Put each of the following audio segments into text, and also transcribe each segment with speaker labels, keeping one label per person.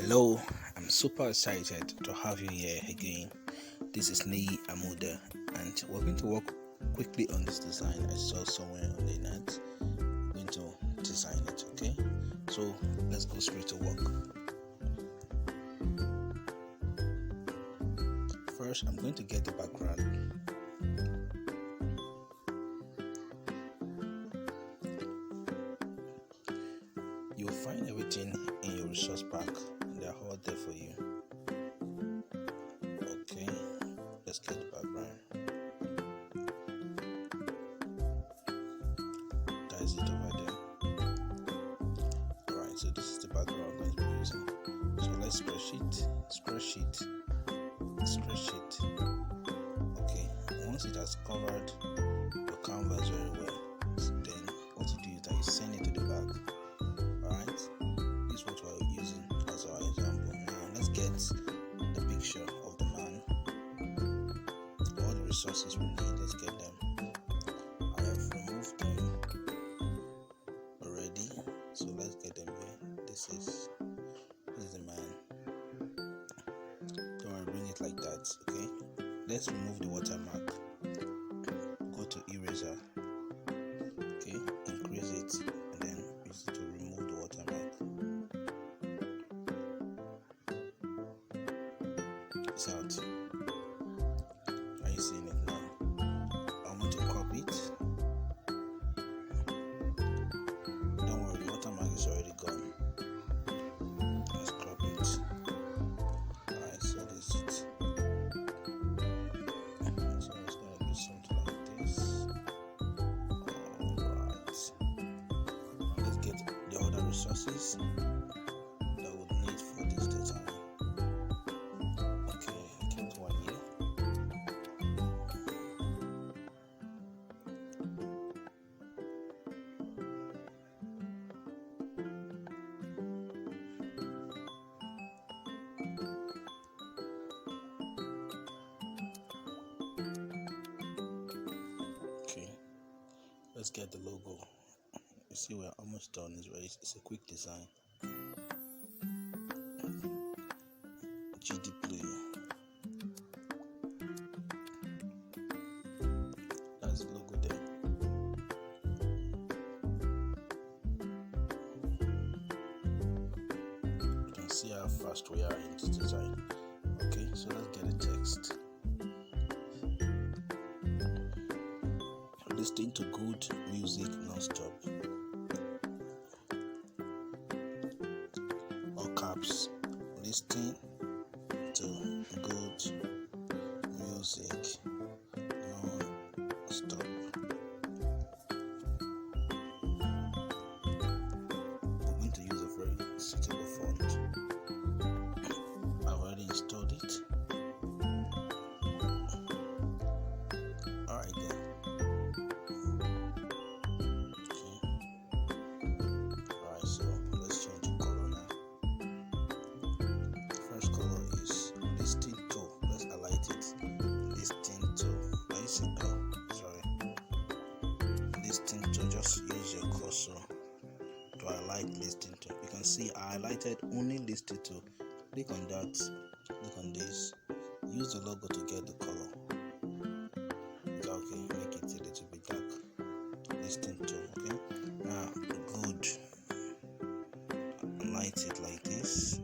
Speaker 1: Hello, I'm super excited to have you here again. This is Nei Amuda, and we're going to work quickly on this design I saw somewhere on the net. We're going to design it, okay? So let's go straight to work. First, I'm going to get the background. You'll find everything in your resource pack. They're all there for you. Okay, let's get the background. That is it over there. Alright, so this is the background I'm going to be using. So let's spreadsheet. Okay, once it has covered your canvas very well, then what you do is that you send it to the back. Alright, this is what we're using as our example. Now let's get the picture of the man. All the resources we need, let's get them. I have removed them already, so let's get them here. This is the man. Don't worry, bring it like that, okay? Let's remove the watermark. Go to eraser, okay? Increase it and then use it to remove the watermark. It's out. Are you seeing it now? I want to copy it. Don't worry, the watermark is already gone. Let's crop it. Alright, so this is it. So it's gonna be something like this. Alright. Now let's get the other resources that we'll need for this design. Okay, get one here. Okay, let's get the logo. You see, we're almost done. It's a quick design. GD Play. That's the logo there. You can see how fast we are in this design. Okay, so let's get the text. Listening to good music non-stop. All caps. Listening to good music non-stop. We're going to use a very suitable font. I've already installed it. Alright then. So let's change the color now. First color is listing to. Let's highlight it. Listing to. Are you seeing? Oh, sorry. Listing to. Just use your cursor to highlight listing to. You can see I highlighted only listing to. Click on that. Click on this. Use the logo to get the color. It's okay. Make it a little bit dark. Listing to. Okay. Now good. Light it like this.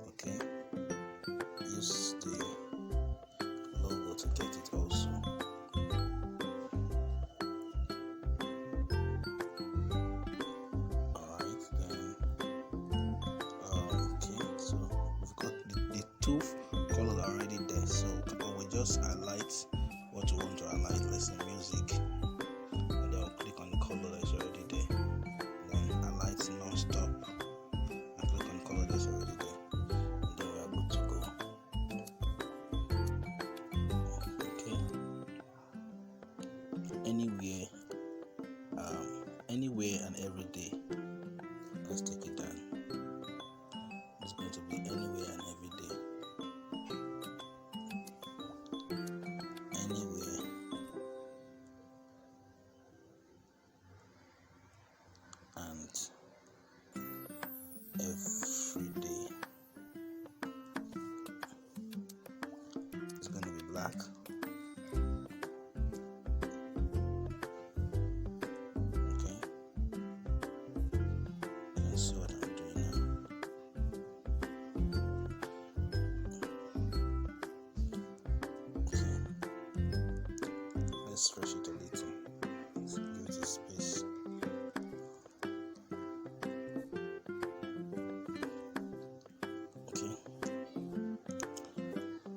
Speaker 1: Okay, use the logo to get it also. Alright then. Okay, so we've got the two colors already there, so we just highlight what we want to highlight. Let's say music, and then we'll click on the color that's already there. Then highlight non-stop and click on color that's already there, and then we are good to go. Okay, anywhere and every day. Let's take it down. It's going to be anywhere and every day. Anywhere and every black. Okay, you can see what I'm doing now. Okay, let's stretch it a little. Let's give it a space. Okay,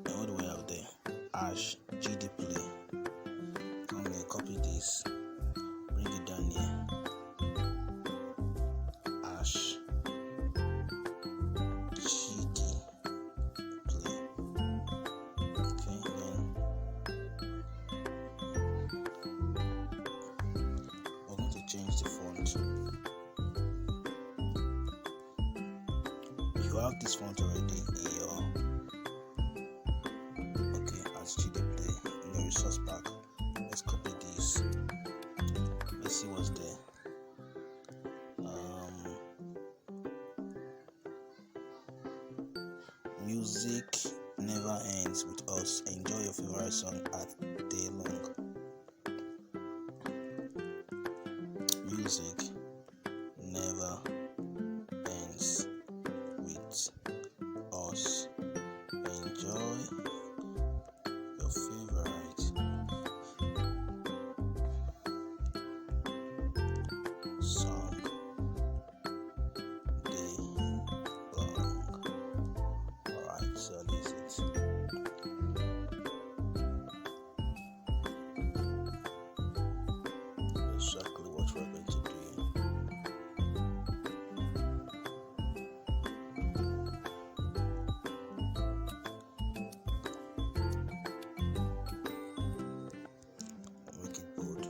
Speaker 1: and what do we have there? Ash GD play. I'm gonna copy this, bring it down here. Ash GD play. Okay, then we're going to change the font. You have this font already in your as GD play in the resource pack. Let's copy this. Let's see what's there. Music never ends with us. Enjoy your favorite song at day long. Music never ends with us. Enjoy your favorite song day long. Alright, so this is exactly what we're going to do. Make it bold.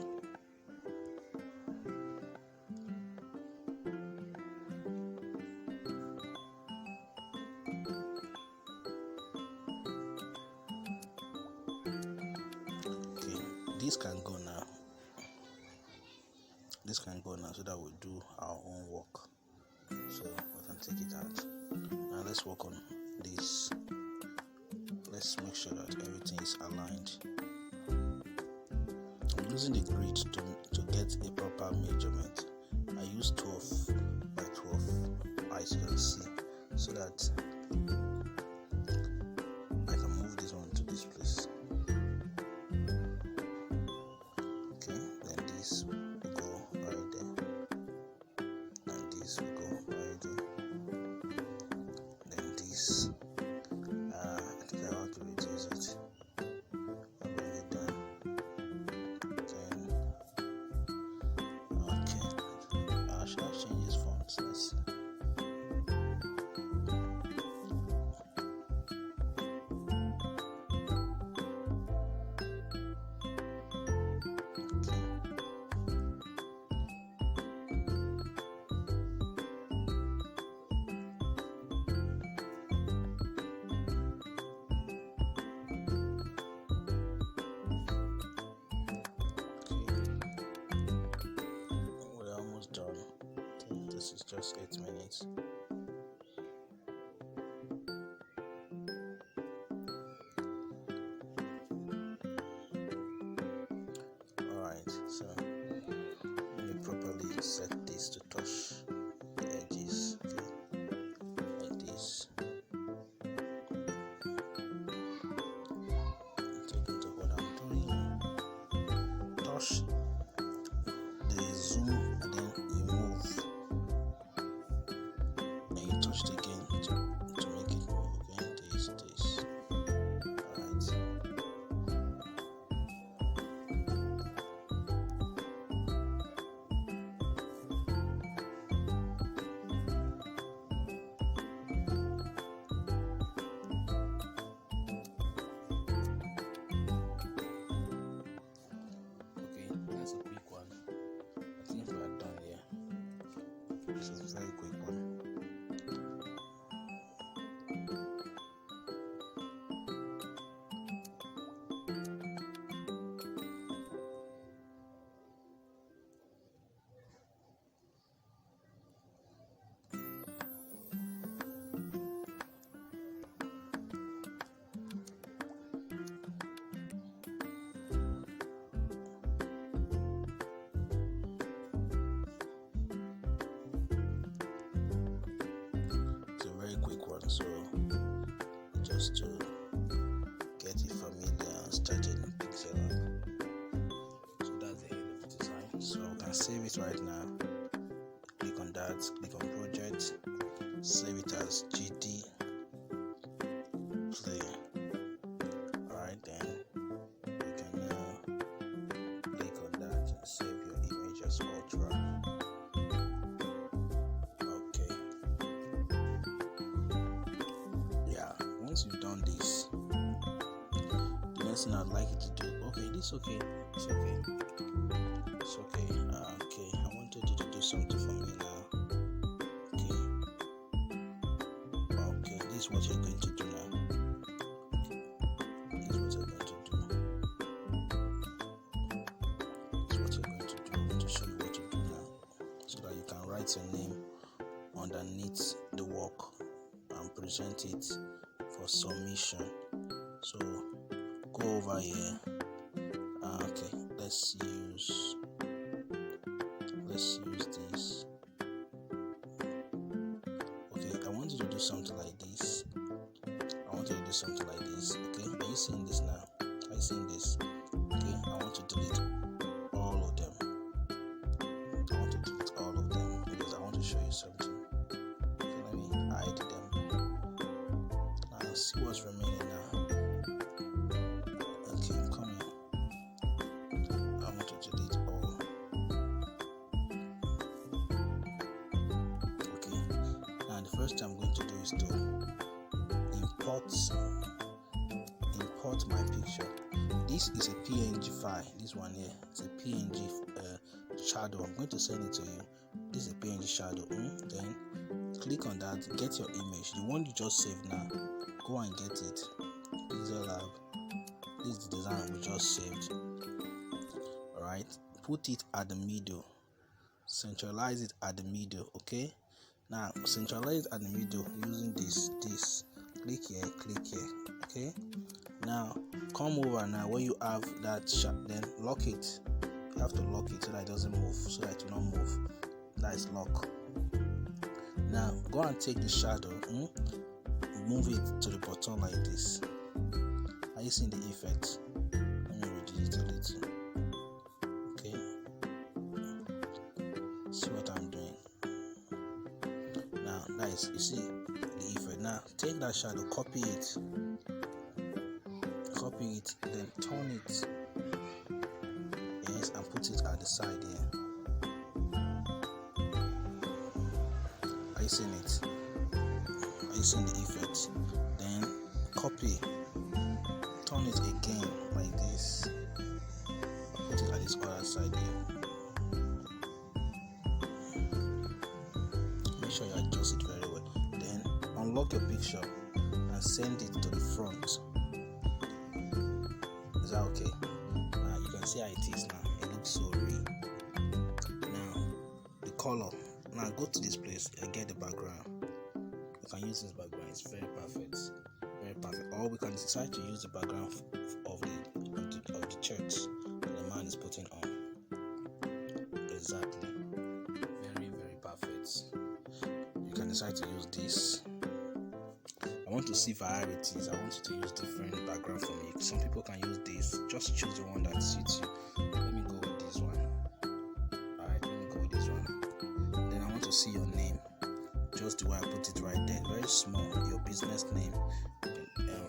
Speaker 1: Okay, this can go now. This can go now so that we do our own work. So we can take it out. Now let's work on this. Let's make sure that everything is aligned. I'm using the grid to get a proper measurement. I use 12 by 12, as you can see, so that I can move this one to this place. Okay, then this will go right there, and this will go right there. Then this, I think I want to reduce it. I'll bring it down. Then, okay, should I change this font? Let's see. We're almost done. I think this is just 8 minutes. Alright, so let me properly set this to touch the edges. Okay, like this. Take note of what I'm doing. Touch the zoom and then you move and you touch it again to make it move again. This. Alright. Okay, that's a quick one. I think we are done here. This is a very quick one. just to get you familiar and started in PixelLab. So that's the end of the design. So I can save it right now. Click on that, click on project, save it as GD play. Alright, then you can now click on that and save your image as Ultra. Okay. Yeah, once you've done this, the next thing I'd like you to do, okay, this okay, it's okay. It's okay. Okay, I wanted you to do something for me now. Okay, this is what you're going to do now. This is what you're going to do. This is what you're going to do to show you what to do now, so that you can write your name underneath the work and present it for submission. So go over here. Okay, let's use this. Okay, I want you to do something like this. Okay, are you seeing this now? Are you seeing this? Okay, I want to delete all of them. Because I want to show you something. Okay, let me hide them. Now see what's remaining now. Okay, come here. I want to delete all. Okay, now the first thing I'm going to do is to import my picture. This is a PNG file. This one here is a PNG shadow. I'm going to send it to you. This is a PNG shadow. Then click on that, get your image, the one you just saved. Now go and get it. PixelLab. This is the design we just saved. Alright, put it at the middle, centralize it at the middle. Okay, now centralize it at the middle using this. Click here. Okay, now come over. Now where you have that shot, then lock it. You have to lock it so that it doesn't move, so that it will not move. That is lock. Now go and take the shadow, move it to the bottom like this. Are you seeing the effect? Let me reduce it a little. Okay, see what I'm doing now. Nice, you see the effect. Now take that shadow, copy it, then turn it, yes, and put it at the side here. Are you seeing it? Are you seeing the effect? Then copy, turn it again like this, put it at this other side here. Make sure you adjust it very well. Then unlock your picture and send it to the front. Is that okay? Now you can see how it is now. It looks so real. Now the color. Now go to this place and get the background. You can use this background. It's very perfect. Or we can decide to use the background of the church the man is putting on. Exactly. Very perfect. You can decide to use this. I want to see varieties. I want you to use different background for me. Some people can use this. Just choose the one that suits you. Let me go with this one. Alright, let me go with this one. Then I want to see your name. Just the way I put it right there. Very small. Your business name.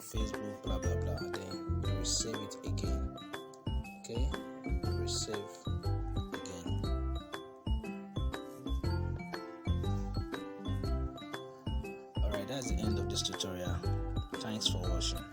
Speaker 1: Facebook, blah blah blah. Then you will save it again. Okay? You will save again. Alright, that's the end of this tutorial. Thanks for watching.